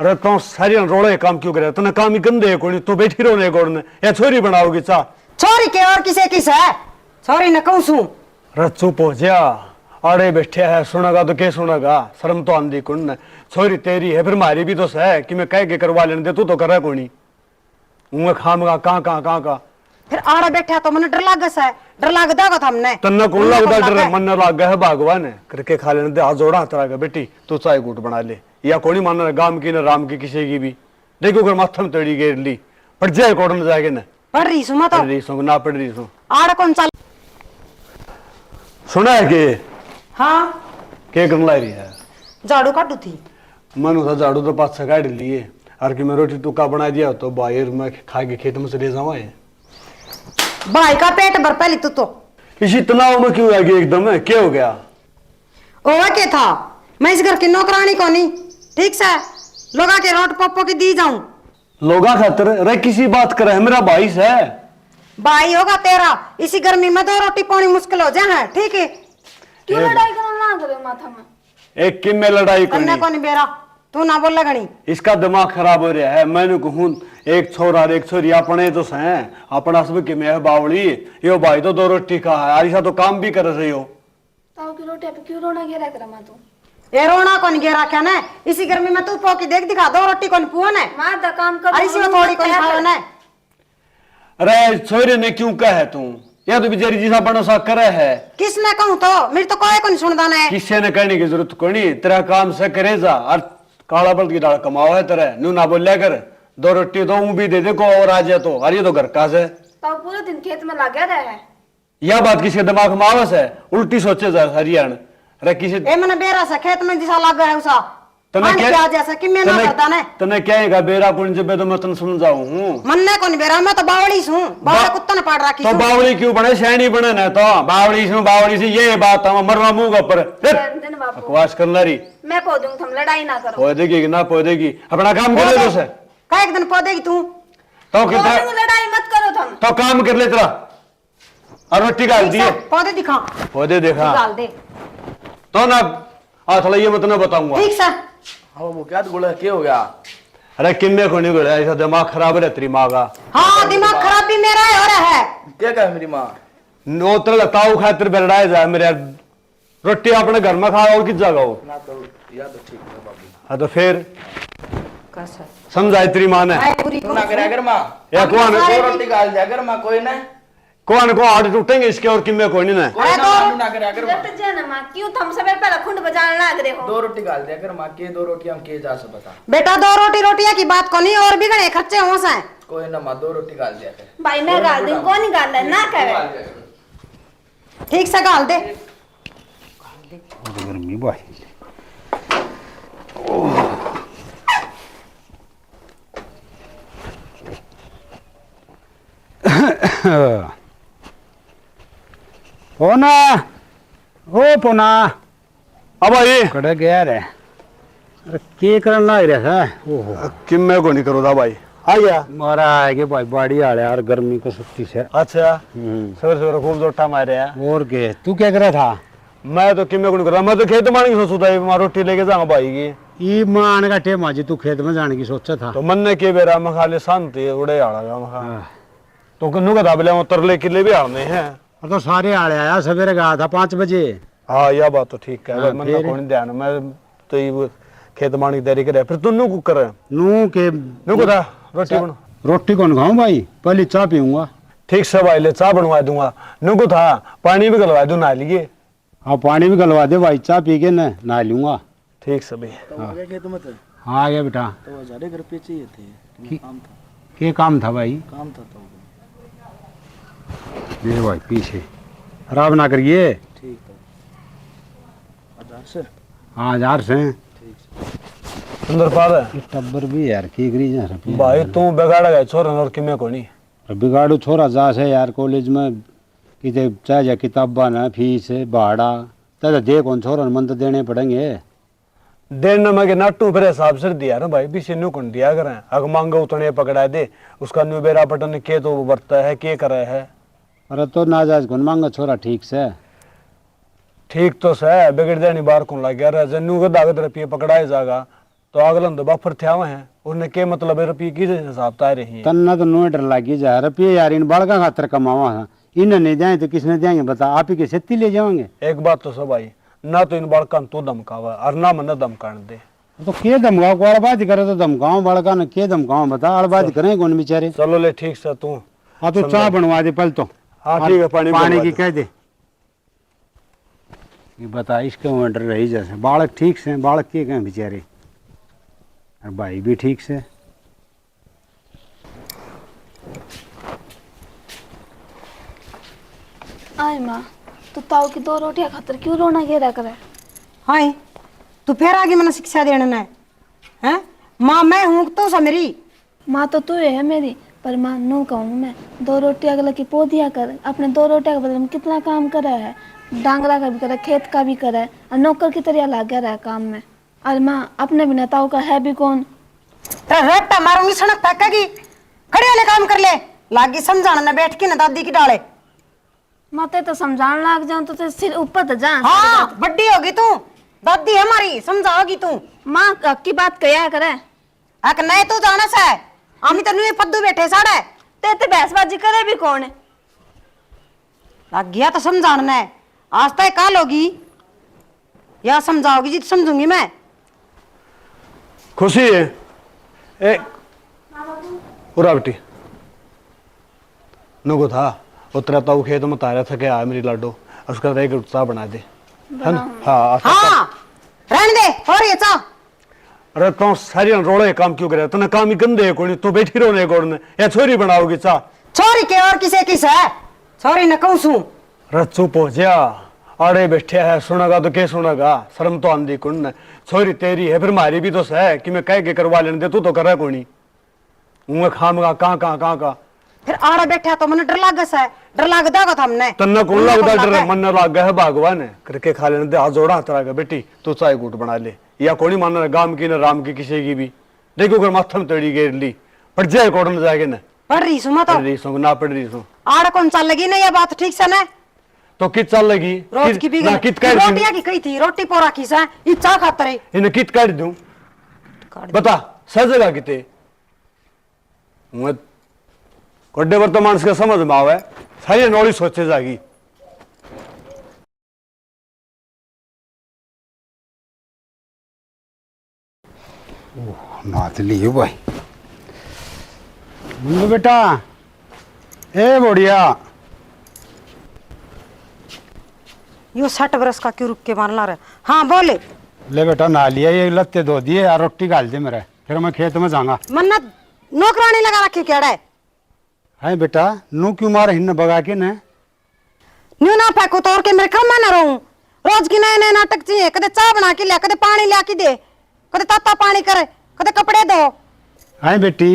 अरे तो सारी रोड़े काम क्यों करे? तने काम ही गंदे कोनी, तू बैठी रोने गोड़ने या छोरी बनाओगी चा? छोरी के और किसे किस है? छोरी न कहूं सू। अरे चुप हो जा, आड़े बैठे है, सुनेगा तो क्या सुनेगा? शर्म तो आंधी कुन ने। छोरी तेरी है फिर मारी भी तो है कि मैं कह के करवा लेने दे, तू तो करे कोनी। मैं खामगा कहाँ फिर आड़ा बैठा तो मन डर लागस है, डर लाग देगा हमने। तन्ना कौन लगदा डर? मन लाग है भगवान है करके खा लेने दे। हाथ जोड़ा तरह का बेटी तू चाय गुट बना ले, या कोनी मानना गाम की न राम की किसी की भी। देखो अगर माथा में तड़ी गेर ली पड़ जाए कोड़न जाएगा ना। पढ़ रही सू मैं तो। पढ़ रही सू ना पढ़ रही सू? आड़ा कौन चल सुना है कि हाँ क्या करने लाई रही है? झाड़ू काटू थी। मन था झाड़ू तो पास से काट लिए और कि मैं रोटी टुक्का बना दिया तो बाहर मैं खा के खेत में से ले जावा है। भाई का पेट भर पहले तो इसी तनाव में क्यों आ गई एकदम? है क्या हो गया? ओवा के था मैं इस घर की नौकरानी को नहीं ठीक से लोगा के रोट पप्पो की दी जाऊं। लोगा खातर रे किसी बात करे, मेरा भाई है। भाई होगा तेरा, इसी गर्मी में दो रोटी पानी मुश्किल हो जाए। ठीक है क्यों लड़ाई करना ना करो माथा में? एक किम में लड़ाई करने को नहीं बेरा, तू ना बोल लगनी। इसका दिमाग खराब हो रहा है। मैंने कहूं एक छोरा और एक छोरी अपने तो हैं, अपना सब कि मैं बावली यो भाई तो दो रोटी खा है, आरिशा तो काम भी कर रही हो। ताऊ की रोटी पे क्यों रोना घेरा करा मा तू? ये रोना कौन घेरा क्या ने? इसी गर्मी में तू पो की देख दिखा, दो रोटी कौन पुआ ने? मार दा काम कर। अरे इसी थोड़ी कोई खाओ ने। अरे छोरे ने क्यों कहे तू? या तो बेचारी जिसा बनो सा करे है। किसने कहूं तो मेरी तो कोई कोई सुनदा ने। किसी ने कहने की जरूरत कोई नहीं, तेरा काम से करे जा और काला बल्द की दाल कमाओ है तेरे नू ना बोलिया कर। दो रोटी तो भी दे दे को और आ जाए तो। अरे ये तो घर का से ताऊ पूरे दिन खेत में लगा रहा है। यह बात किसी दिमाग में आवस है? उल्टी सोचे जा हरियाण। अरे किसी ए मने बेरा सा खेत में जिसा लगा है उसा तने क्या जैसा कि मैं ना करता ने। तने कहेगा बेरा कुन जब तो मैं तन सुन जाऊं हूं। मन्ने को नहीं बेरा, मैं तो बावड़ी हूं। बावड़ा कुत्ता ने पाड़ रखी तो बावड़ी क्यों बने? सैनी बने ना तो बावड़ी से ये बात हम मरवा मुंह ऊपर दिन बापू बकवास कर ला रही। मैं पो दूं, तुम लड़ाई ना करो। पो देगी कि ना पो देगी, अपना काम कर ले। तुझसे का एक दिन पौधेगी तू तो कितना लड़ाई मत करो तुम। तो काम कर ले तेरा और रोटी डाल दिए। पौधे दिखा, पौधे देखा डाल दे तो ना हाथ लाइए मैं तुम्हें बताऊंगा। ठीक सा। हाँ वो क्या गुड़ा क्या हो गया? अरे किन्ने को नहीं गया, ऐसा दिमाग खराब है तेरी माँ का। हाँ दिमाग खराब भी मेरा है और है। क्या कहा मेरी माँ? नो तरह ताऊ खातिर बेलड़ाए जाए मेरे रोटी अपने घर में खाओ और किस जगह हो ना तो या तो ठीक है बाबू। हाँ तो फिर कैसा समझाई तेरी माँ ने? तू ना करे अगर माँ या कौन दो रोटी गाल दे अगर माँ कोई ना कौन को हाथ टूटेंगे इसके और किन्ने कोई नहीं ना। कोई ना ना करे अगर माँ जट जे ना मां क्यों तुम सबे पहले खुंड बजाने लग रहे हो? दो रोटी गाल दे अगर माँ के दो रोटी हम के जा से बता। बेटा दो रोटियां की बात को नहीं और भी गणे खर्चे हो सा कोई ना माँ दो रोटी गाल दिया कर। भाई मैं गाल दूं, कौन नहीं गाल ना करे। ठीक से गाल दे। गर्मी भाई पोना ओ पोना अब ये कड़े गया रे। अरे के करन लाग रहा है? ओहो किन्ने को नहीं करो था भाई। आ गया मारा है कि भाई बाड़ी आ रहा यार गर्मी को सख्ती से। अच्छा सवेरे सवेरे खूब जोटा मारे है। और के तू क्या कर रहा था? मैं तो किन्ने को नहीं कर रहा, मैं तो खेत मारने की सोचता है रोटी लेके जाऊंगा भाई की। ई मान का टेम आज तू खेत में जाने की सोचा था? तो मन ने के बेरा में खाली शांति उड़े आड़ा मखा तो कन्नू का दाबले उतरले किले भी आने हैं। तो सारे आड़े आया सवेरे गया था 5 बजे। हाँ यह बात तो ठीक है। हाँ, मन का कौन ध्यान मैं तो ये खेत मारने की तैयारी करे फिर तू नू कुक करे नू के नू को था रोटी बना। रोटी कौन खाऊं भाई, पहले चाय पीऊंगा। ठीक से भाई ले चाय बनवा दूंगा। नू को था पानी भी गलवा दूं ना लिए। हाँ पानी भी गलवा दे भाई, चाय पी के नहा लूंगा। ठीक से भाई। तो हो गया खेत में तो हाँ आ गया बेटा। तो हजारे घर पे चाहिए थे काम था। के काम था भाई? काम था तो ये भाई पीछे खराब ना करिए। ठीक है हजार से। हाँ 1000 से अंदर पार है टब्बर भी यार की करी जा रहा भाई तू बिगाड़ा गया छोरा और किमे को नहीं। बिगाड़ू छोरा जा से यार कॉलेज में किते चाहे जा किताबा ना फीस भाड़ा तो दे कौन छोरा मन तो देने पड़ेंगे। देने में के नाटू फिर हिसाब से दिया ना भाई पीछे न्यू कौन दिया करें अग मांगो उतने पकड़ा दे उसका न्यू बेरा पटन के तो बरता है के करे है। अरे तो नाजायज कौन मांगा छोरा ठीक से? ठीक तो से बिगड़ देनी बार कौन लग गया रे न्यू का दागत रुपये पकड़ाए जागा तो अगलन तो बाफर थे आवे हैं उन्हें के मतलब है रुपये की हिसाब तार रही है। तन्ना तो नो डर लगी जा रुपये यार इन बालका खातर कमावा है, इन्हें नहीं जाए तो किसने जाएंगे बता, आप ही के सेती ले जाओगे। एक बात तो सब आई ना तो इन बालका तू धमकावा और ना मन धमकाने दे। तो के धमकाओ को अड़बाजी करे तो धमकाओ बालका ने के धमकाओ बता, अड़बाजी करें कौन बेचारे। चलो ले ठीक से तू। हाँ तो चाय बनवा दे पहले तो। हाँ ठीक है पानी पानी बनवा की दे। कह दे। ये बता इसके ऑर्डर रही जैसे बालक ठीक से, बालक के कहें बेचारे और भाई भी ठीक से। आय माँ तू ताऊ की 2 रोटियां खातर क्यों रोना घेरा करे। हाय तू फिर आगे मैंने शिक्षा देना है हैं? माँ मैं हूँ तो सा मेरी माँ तो तू है मेरी, पर माँ नू कहूँ मैं 2 रोटियां अगला की पो दिया कर। अपने 2 रोटियां के बदले में कितना काम करा है, डांगरा का भी करे, खेत का भी करे और नौकर की तरह लग गया रहा काम में। और माँ अपने बिना ताऊ का है भी कौन। रट्टा मारूंगी सड़क फेंकेगी, खड़े वाले काम कर ले, लागी समझाना ना बैठ के ना दादी की डाले। माँ ते तो समझाने लग जाऊं तो सिर ऊपर तो जा। हाँ बड्डी होगी तू, दादी है हमारी, समझाओगी तू। माँ की बात कया करे। अक नहीं तू जाना सा है, आमी तो नहीं पद्दू बैठे साड़े ते बहसबाजी करे भी कौन है। लग गया तो समझाना है, आज तक काल होगी या समझाओगी जी तो समझूंगी मैं। खुशी है ए पूरा बेटी नुको था उतरा ताऊ खेत में तारा था क्या मेरी लाडो उसका एक उत्साह बना दे है ना। हाँ हाँ रहने दे और ये चा। अरे तो सारी रोड़े काम क्यों करे, तने काम ही गंदे है कोई, तू बैठी रहो ने कोड़ने या छोरी बनाओगी चा। छोरी के और किसे किस है, छोरी न कहूँ सू। अरे चुप हो जा, आड़े बैठे है सुनेगा तो क्या सुनेगा, शर्म तो आंधी कुंड ने। छोरी तेरी है फिर मारी भी तो है कि मैं कह के करवा लेने दे, तू तो करे कोनी उन्हें खामगा कहाँ फिर आड़ा बैठा तो मैंने डर लाग सा है, डर लाग देगा था हमने। तन्ना कौन लगता डर मन लाग गया है भगवान है करके खा लेने दे। हाथ जोड़ा तरह का बेटी तू चाय गुट बना ले, या कोनी मानना गांव की न राम की किसी की भी। देखो अगर माथा में तड़ी गेर ली पड़ जाए कोड़ में जाके न पढ़ रही सुमा तो पढ़ रही सो ना पढ़ रही सो आड़ा कौन चल लगी ना, ये बात ठीक से ना। तो कित चल लगी रोज की भी ना कित काट रोटियां की कही थी, रोटी पोरा की सा इच्छा खातर है। इन्हें कित काट दूं बता सजेगा किते मैं कोड्डे वर्तमान से समझ में आवे सारी नौली सोचे जागी। नाथ लियो भाई मुन्नू बेटा ए बढ़िया यो 60 बरस का क्यों रुक के मान ला रहे। हाँ बोले ले बेटा ना लिया ये लत्ते धो दिए यार रोटी डाल दे मेरे, फिर मैं खेत में जाऊंगा। मन्ना नौकरानी लगा रखी केड़ा है। है बेटा नू क्यों मारे हिन्न बगा के न न्यू ना फेंको तो और के मेरे काम ना रहूं। रोज की नए नए नाटक चाहिए, कदे चाय बना के ले, कदे पानी ला के दे, कदे ताता पानी करे, कदे कपड़े धो। है बेटी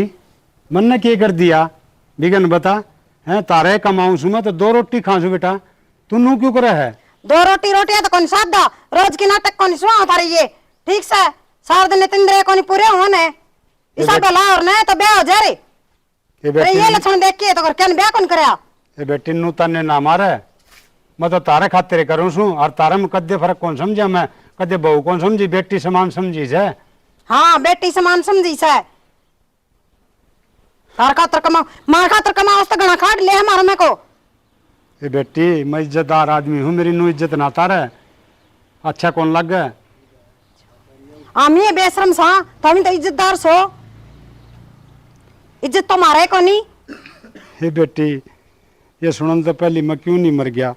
मन ने क्या कर दिया बिगन बता है, तारे कमाऊं सु मैं तो 2 रोटी खाऊं बेटा, तू नू क्यों करे है। 2 रोटियां तो कौन सादा, रोज की नाटक कौन सुहा था ये ठीक से, सार दिन 3 दिन कौन पूरे होने इसा भला और नहीं तो ब्याह हो जा रे। अरे ये लक्षण देख के तो कर क्या ब्याह कौन करया। ये बेटी नू तने ना मारे, मैं तो तारे खातिर करूं सु और तारे में कदे फर्क कौन समझा, मैं कदे बहू कौन समझी, बेटी समान समझी से। हाँ बेटी समान समझी से, तार खातर कमाओ मार खातर कमाओ तो घना खाट ले हमारा में को। ये बेटी मैं इज्जतदार आदमी हूँ, मेरी नू इज्जत ना तारे अच्छा कौन लग गए। हम ये बेशरम सा तो हम तो इज्जतदार सो, इज्जत तो मारे को नहीं। हे बेटी ये सुनन तो पहली मैं क्यों नहीं मर गया,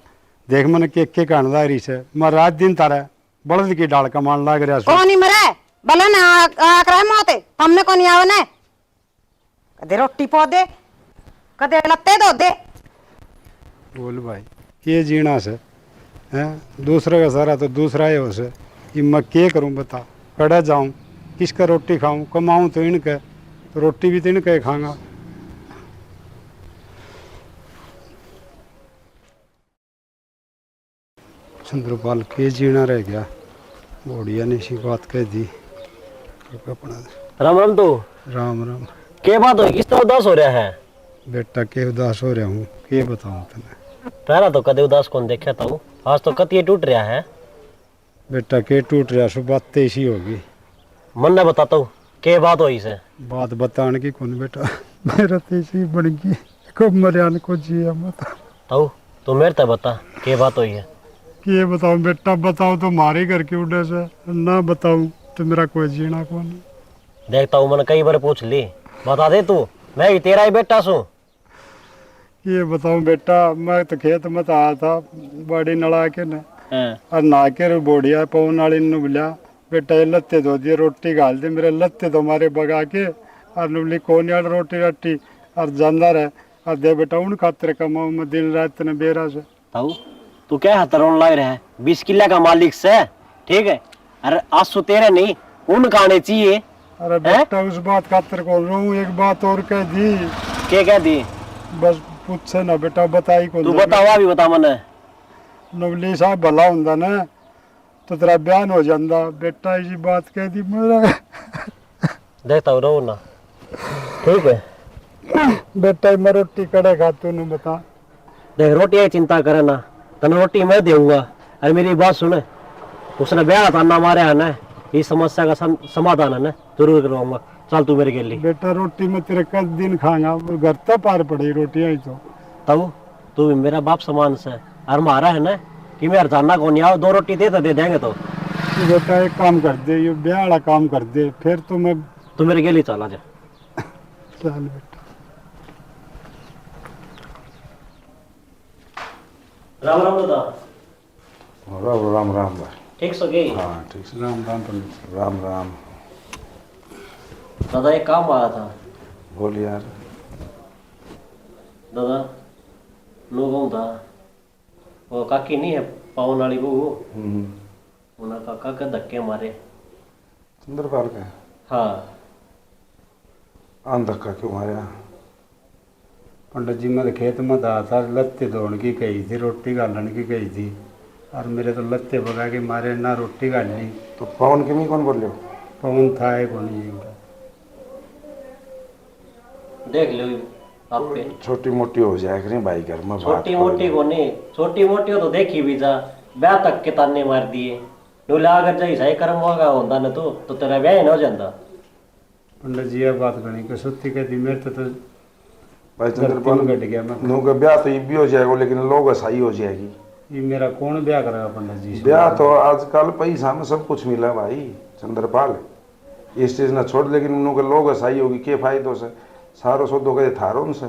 देख मैंने के कहनदारी से मैं रात दिन तारा बड़द की डाल कमान लाग रहा कौन नहीं मरे भला ना आकर मौते हमने कौन आवे ने, कदे रोटी पो दे, कदे लत्ते धो दे। बोल भाई ये जीना से है, दूसरे का सारा तो दूसरा ही हो से, ये मैं क्या करूं बता, कड़ा जाऊं किसका रोटी खाऊं, कमाऊं तो इनके, तो रोटी भी तो इनके खाऊंगा। चंद्रपाल के जीना रह गया, बढ़िया ने सी बात कह दी। राम राम। तो राम राम। क्या बात हो, किस तरह उदास हो रहा है। बेटा के उदास हो रहा हूँ, के बताऊं तने। पहला तो कदे उदास कौन देखा था, आज तो कतिये टूट रहा है। बेटा के टूट रहा सो बात तो इसी होगी, मन ने बताता हूँ के बात हुई से। बात बताने की कौन बेटा, मेरा तेजी बन गई, कब मरियान को जिया मत। ताऊ तू मेरे ते बता के बात हुई है। कि ये बताओ बेटा, बताओ तो मारे घर के उड़े से, ना बताऊं तो मेरा कोई जीना कौन। देखता हूँ मैंने कई बार पूछ ली, बता दे तू, मैं भी तेरा ही बेटा सू। ये बताओ बेटा, मैं तो खेत में आया था बड़ी नला के न, और ना के बोड़िया पवन वाली ने बोलिया बेटा ये लत्ते धो दिए, रोटी गाल दे, मेरे लत्ते तो मारे बगा के, और बोली कौन यार रोटी रट्टी और जानदा रहे, और दे बेटा उन खातिर कमाऊ मैं दिन रात ने बेरा से। ताऊ तू क्या हाथ रोन लग रहा है, 20 किले का मालिक से, ठीक है, अरे आंसू तेरे नहीं उन गाने चाहिए। अरे बेटा उस बात खातिर कौन रहूं, एक बात और कह दी। क्या कह दी? बस पूछे ना बेटा, बताई कौन। तू बतावा भी बता मने। नवली साहब भला हुंदा ना तो तेरा बयान हो जाता, बेटा इसी बात कह दी मेरा। देखता हूँ रो ना, ठीक है बेटा मैं रोटी कड़े खातू न बता। देख रोटी की चिंता करे ना, तने रोटी मैं दूंगा। अरे मेरी बात सुने, उसने ब्याह था ना मारे है ना, इस समस्या का समाधान है ना जरूर करवाऊंगा। चल तू मेरे के लिए। बेटा रोटी मैं तेरे कल दिन खाऊंगा, घर तो पार पड़ी रोटी आई तो। तब तू भी मेरा बाप समान से, और मारा है ना कि मैं हरजाना को नहीं आओ, 2 रोटी दे तो दे देंगे। तो बेटा एक काम कर दे, ये ब्याह वाला काम कर दे, फिर तो मैं। तू मेरे के लिए चला जा। चल बेटा। राम राम दादा। राम राम राम भाई। ठीक सो गई? हाँ ठीक से। राम राम पंडित। राम राम। दादा एक काम आया था। बोल यार। दादा लोगों था वो काकी नहीं है पावन वाली बहू, उन्हें काका के धक्के मारे। चंद्रपाल का? हाँ। आन धक्का क्यों मारा? पंडित जी मेरे खेत में था, लत्ते धोने की कही थी, रोटी गालन की कही थी, और मेरे तो लत्ते भगा के मारे, ना रोटी गाली। तो पवन के मी कौन बोल रहे हो? पवन था है कौन ये? देख लो आप पे। छोटी मोटी हो जाए करें भाई घर में। छोटी मोटी को नहीं, छोटी मोटी हो तो देखी भी जा, ब्याह तक के ताने मार दिए। नूला अगर जाई सही कर्म होगा होता न तो तेरा ब्याह ही ना हो जाता। पंडित जी ये बात करनी कि सत्य कहती मेरे तो भाई चंद्रपाल घट गया मैं। नू का ब्याह तो ये भी हो जाएगा, लेकिन लोग सही हो जाएगी। ये मेरा कौन ब्याह करेगा पंडित जी? ब्याह तो आजकल पैसा में सब कुछ मिला भाई चंद्रपाल, ये स्टेज ना छोड़, लेकिन उन के लोग सही होगी के फायदो से सारो सौदो के थारो उनसे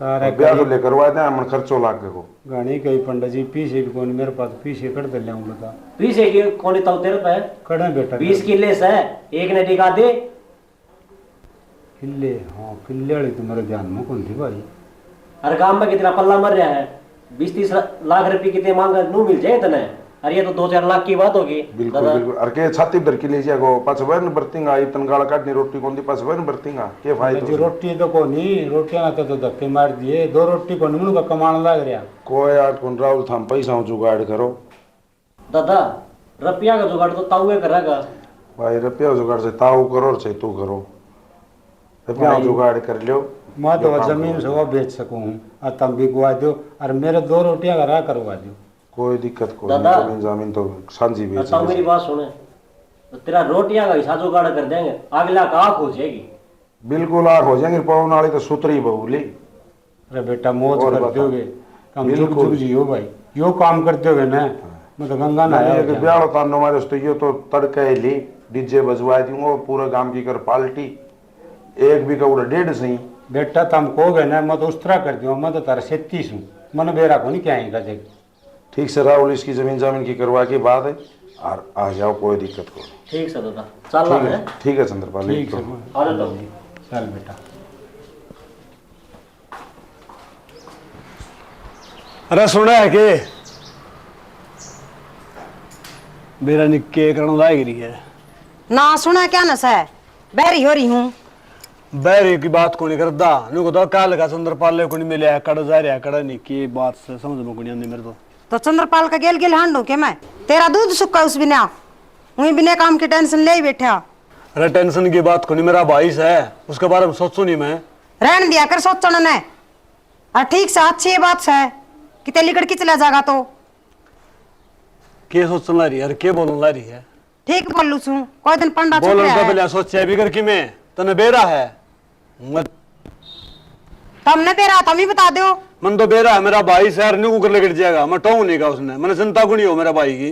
सारे ब्याह तो लेकर करवा दे, मन खर्चो लाग को गाड़ी कही पंडित जी पीछे भी कौन मेरे पास पीछे कर दे ले बता। पीछे की कौन ताऊ तेरे पे? कड़े बेटा 20 किले से एक ने टिका दे। किले? हाँ किले वाली तो मेरे ध्यान में कौन थी भाई। हर गांव में कितना पल्ला मर रहा है, 20-30 लाख रुपए कितने मांग नू मिल जाए तने। अरे ये तो 2-4 लाख की बात होगी। बिल्कुल बिल्कुल। अरे के छाती भर के ले जाएगो पास वन बरतिंगा, इतन गाल काटनी रोटी कौन दी पास वन बरतिंगा के फायदा? जी रोटी तो कोनी, रोटियां तो धक्के मार दिए, 2 रोटी को मुंह का कमाने लग रहा। कोई यार कौन राहुल थाम पैसा जुगाड़ करो। दादा रुपया का जुगाड़ तो ताऊ करेगा भाई, रुपया जुगाड़ से ताऊ करो चाहे तू करो, रुपया जुगाड़ कर लो। मैं तो जमीन से वो बेच सकूं, और तब भी गुआ दो, और मेरे 2 रोटियां का राह करवा दो। कोई दिक्कत कोई दादा, नहीं, जमीन तो सांझी बेच। ताऊ मेरी बात सुने, तो तेरा रोटियां का हिसाब जुगाड़ कर देंगे, अगला का आँख हो जाएगी। बिल्कुल आग हो जाएंगे। पवन वाली तो सुतरी बहुली। अरे बेटा मौज और कर बता। दोगे, हम जुग बिल्कुल। जुग जियो भाई, यो काम कर दोगे ना, मैं तो गंगा नहाया हो जाऊं। ब्याह होता मारे तो ये तो तड़के ली डीजे बजवा दूंगा, पूरे गांव की कर पाल्टी, एक भी कौड़ा 1.5 सही। बेटा तुम कहोगे ना मैं तो उस तरह कर दूँ, मैं तो तारा 37 हूँ, मन बेरा को नहीं क्या ही कर। ठीक से राहुल इसकी जमीन की करवा के बाद है और आ जाओ, कोई दिक्कत को। ठीक है दादा, चलना है। ठीक है चंद्रपाल। ठीक है आ जाओ। चल बेटा। अरे सुना है कि मेरा निक्के करण लाग रही है ना सुना क्या नशा है, बहरी हो रही हूँ। बैरी की बात को नहीं करता, नु को तो काल का चंद्रपाल को नहीं मिले, कड़ जा रहा कड़ नहीं की बात से समझ में को नहीं आती मेरे तो चंद्रपाल का गेल गेल हांडू के मैं तेरा दूध सुक्का उस बिना, वही बिना काम की टेंशन ले ही बैठा। अरे टेंशन की बात को नहीं, मेरा भाई है उसके बारे में सोचू नहीं मैं। रहन दिया कर सोचना ने, और ठीक से अच्छी बात है कि तेली कड़की चला जाएगा तो के सोचने ला रही है, अरे के बोलने ला रही है? ठीक बोलू छू कोई दिन पंडा बोलन छुपया तो है पहले सोचे भी कर कि मैं तने बेरा है मत तुमने बेरा तुम ही बता दो मन तो बेरा है मेरा भाई शहर न्यू कर लेकर जाएगा मैं टोंग नहीं का उसने मैंने चिंता को नहीं हो मेरा भाई की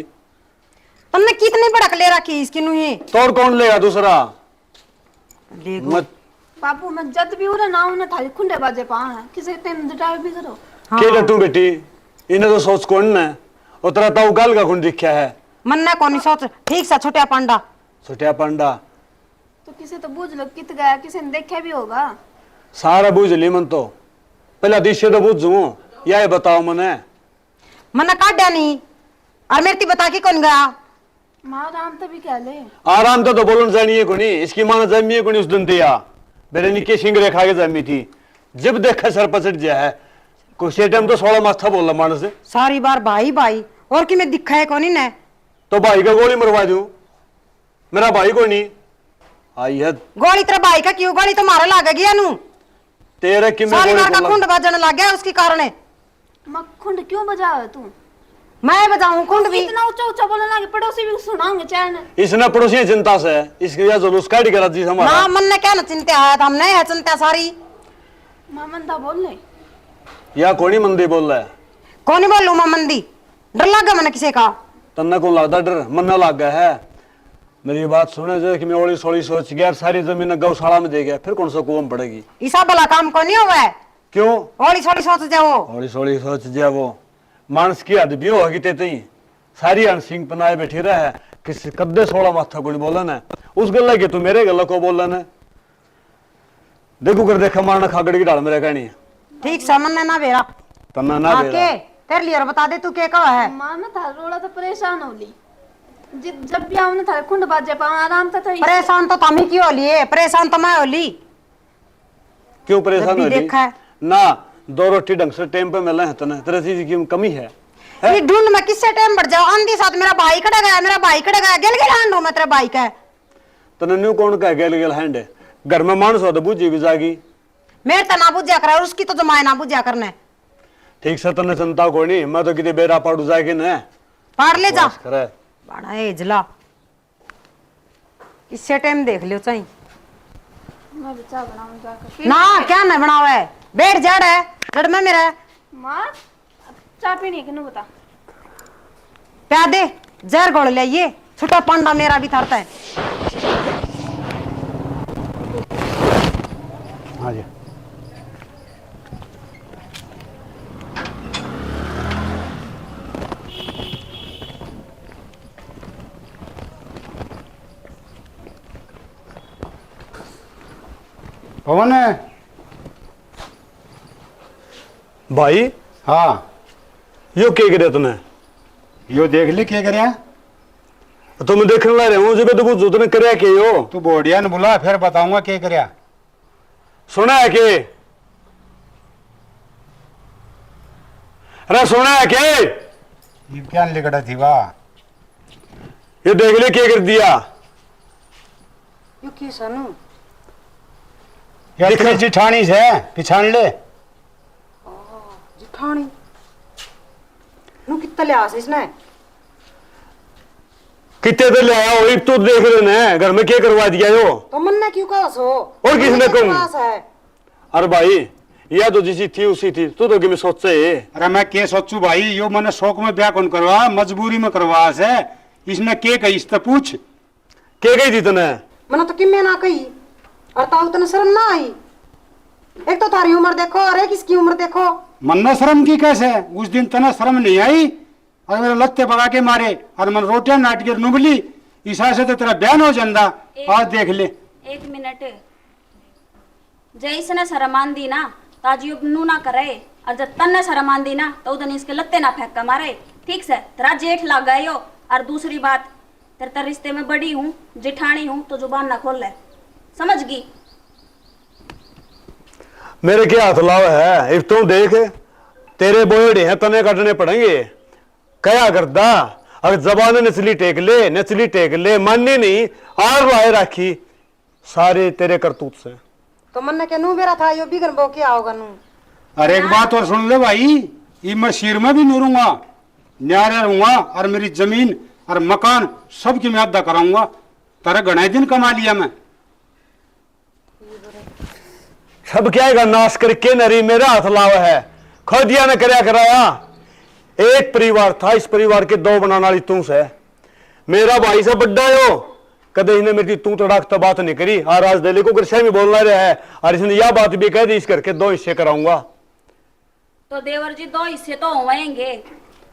तुमने कितनी भड़क ले रखी इसकी नुही तोड़ कौन लेगा दूसरा देखो मत बापू मैं जब भी उरे ना उन्हें थाली खुंडे बाजे पा है किसी टाइम ड्राइव भी करो के डटू बेटी इन्हें तो सोच कौन ने उतरा ताऊ गाल का कौन दिखा है मन ने कौन सोच ठीक सा छोटा पंडा छोटिया पांडा तो किसे तो बूझ लो कित गया किसी ने देखा भी होगा सारा बूझ ली मन तो पहला दिशे तो बूझू या बताओ मने मन काटा नहीं और मेरे बता के कौन गया माँ राम तो भी कह ले आराम तो बोलन जानी है कोनी इसकी मां ने जमी है कोनी उस दिन दिया मेरे निके सिंगरे खा के जमी थी जब देखा सर पचट जा है कुछ टाइम तो 16 माथा बोला मानस से सारी बार भाई भाई और कि मैं दिखा है कौन ने तो भाई का गोली मरवा दूं मेरा भाई कोई नहीं आई है गोली तेरा भाई का क्यों गोली तुम्हारा लाग गया नू तेरे की मैं सारी बार का गोली कुंड बजने लग गया उसके कारण माँ खुंड क्यों बजावे तू मैं बजाऊं कुंड भी इतना ऊंचा ऊंचा बोलने लगे पड़ोसी भी सुनाओगे चैन इसने पड़ोसी चिंता से इसकी वजह जुलूस काट करा जी हमारा ना मन ने क्या ना चिंता है हमने है चिंता सारी माँ मंदा बोल ले या कोनी मंदी बोल रहा है कौन बोलू मैं मंदी डर लगा मैंने किसी का तन्ने को लगता डर मन लग गया है मेरी बात सुने जो कि मैं ओली सोली सोच गया सारी जमीन गौशाला में दे गया फिर कौन सा कुआं में पड़ेगी ऐसा भला काम को नहीं हुआ है क्यों ओली सोली सोच जाओ ओली सोली सोच जा वो मानस की हद भी होगी तेते ही सारी अनसिंग पनाए बैठी रहा है किसी कद्दे 16 माथा को बोलन है उस गल्ला के तू मेरे गल्ला को बोलन है देखो कर देखा मारना खागड़ की डाल मेरे कहनी ठीक सा मन ने ना बेरा तन्ना ना आके बेरा तेरे लिए और बता दे तू क्या कहा है माँ मैं थारा रोड़ा तो परेशान हो ली जब भी आऊँ ना थारे खुंड बाजे पा आराम तो था परेशान तो तुम ही क्यों हो लिए परेशान तो मैं हो ली क्यों परेशान जब भी हो रही देखा है। ना 2 रोटी ढंग से टाइम पे मिले हैं तने तेरे चीज की कमी है ये ढूंढ में किससे टाइम बढ़ जाओ आंधी साथ मेरा भाई कड़ा गया मेरा भाई कड़ा गया गेल गेल हांडो मैं तेरा भाई का तने न्यू कौन का गेल गेल हैंड है घर में मानस हो तो बुझी भी जागी मेरे तो ना बुझा करा उसकी तो जमाए ना बुझा करने ठीक से तने चिंता को नहीं मैं तो कितने बेरा पाड़ू जाएगी न पार ले जा करे बड़ा एजला इससे टाइम देख लियो चाहिए मैं भी चाय बनाऊँ जाकर ना क्या ना बनावा है बैठ जड़ है जड़ में मेरा माँ चाय पीनी है कि नहीं बता प्या दे जहर गोल ले ये छोटा पांडा मेरा भी थरता है हाँ जी पवन है भाई हाँ यो के करे तने यो देख ले क्या करे तुम देखने ला रहे हो जब तो बुझो तने करे के यो तू बोडिया ने बुला फिर बताऊंगा क्या करे सुना है के अरे सुना है के ये क्या लिखड़ा थी वाह ये देख ले क्या कर दिया यू की सनु या तेरी जिठानी से पिछाड़ ले जिठानी नु कितना ले आस इसने कितने तो ले आया हो तो देख रहे हैं घर में क्या करवा दिया यो तो मन ने क्यों कहा सो और किसने कौन है अरे भाई यह तो जिसी थी उसी थी तू तो कि मैं सोचे अरे मैं के सोचू भाई यो मैंने शौक में ब्याह कौन करवा मजबूरी में करवा से इसने के कही इस पूछ के गई थी तने मैंने तो किम्मे ना कही और ताऊ तने शर्म ना आई एक तो थारी उम्र देखो और एक इसकी उम्र देखो मन्ना शर्म की कैसे उस दिन तना शर्म नहीं आई और मेरे लत्ते पका के मारे और मन रोटियां नाट के नुबली ईसा से तो तेरा बयान हो जाता आज देख ले 1 मिनट जैसे ने शर्मान दी ना ताजी नू ना करे और जब तन्ने शर्मान दी ना तो उधर इसके लत्ते ना फेंक कर मारे ठीक से तेरा जेठ लग गए हो और दूसरी बात तेरे रिश्ते में बड़ी हूँ जिठानी हूँ तो जुबान ना खोल ले समझ गई मेरे क्या हाथ लाव है इफ तू देख तेरे बोड़े हैं तने काटने पड़ेंगे क्या करता अगर जबान नचली टेक ले माननी नहीं आर लाए राखी सारे तेरे करतूत से तो मन ने के नू मेरा था यो बिगन बो क्या होगा नू अरे एक बात और सुन ले भाई ये मैं सिर में भी नहीं रहूंगा न्यारे रहूंगा और मेरी जमीन और मकान सबकी मैं अदा कराऊंगा। तारा गणाए दिन कमा लिया मैं। सब क्या का नाश करके नरी मेरा हाथ लावा है, खोदिया ने करया कराया। एक परिवार था, इस परिवार के दो बनाने वाली तू से। मेरा भाई से बड्डा हो, कदे इसने मेरी तू तड़ाक बात नहीं करी। और आज दिल्ली को गुस्से में बोलना रहा है, और इसने यह बात भी कह दी, इस करके 2 हिस्से कराऊंगा। तो देवर जी 2 हिस्से तो होएंगे।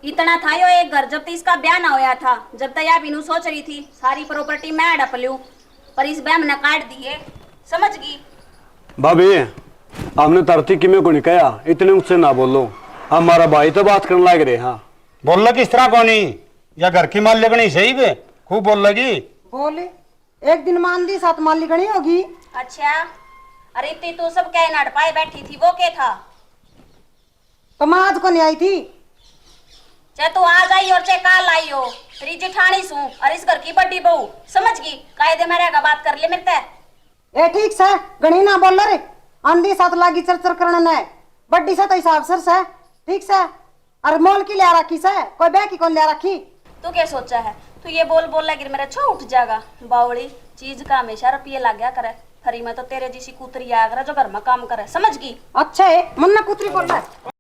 इतना था यो एक घर, जब तक इसका ब्याह ना होया था, जब तक या बिनू सोच रही थी सारी प्रॉपर्टी मैं हड़प लूं, पर इस ब्याह में काट दिए, समझ गई। भाभी हमने तरती कि मैं को नहीं कहा, इतने मुझसे ना बोलो। हमारा भाई तो बात करने लग रहे। हाँ बोल किस तरह कौनी या घर की माल लगनी सही बे, खूब बोल लगी। बोले एक दिन मान दी 7 मान लिखनी होगी। अच्छा, अरे इतनी तू सब कह नड़ पाए बैठी थी, वो क्या था? तो मैं आज को नहीं आई थी। चाहे तू आज आई और चाहे काल आई हो, तेरी जेठानी सू और इस घर की बड़ी बहू, समझ गई। कायदे में रहेगा, बात कर ले मिलता है। ए ठीक से गणी ना बोल रे, आंधी 7 लागी चरचर करना न बड्डी से तो हिसाब सर से ठीक से। और मोल की लिया रखी से, कोई बह की कौन लिया रखी? तू क्या सोचा है? तू ये बोल बोल लगी मेरा छो उठ जाएगा। बावड़ी चीज का हमेशा रुपये लग गया करे, फरी में तो तेरे जैसी कुतरी आया करे जो घर में काम करे, समझ गई। अच्छा है, मुन्ना कुतरी बोल रहा है।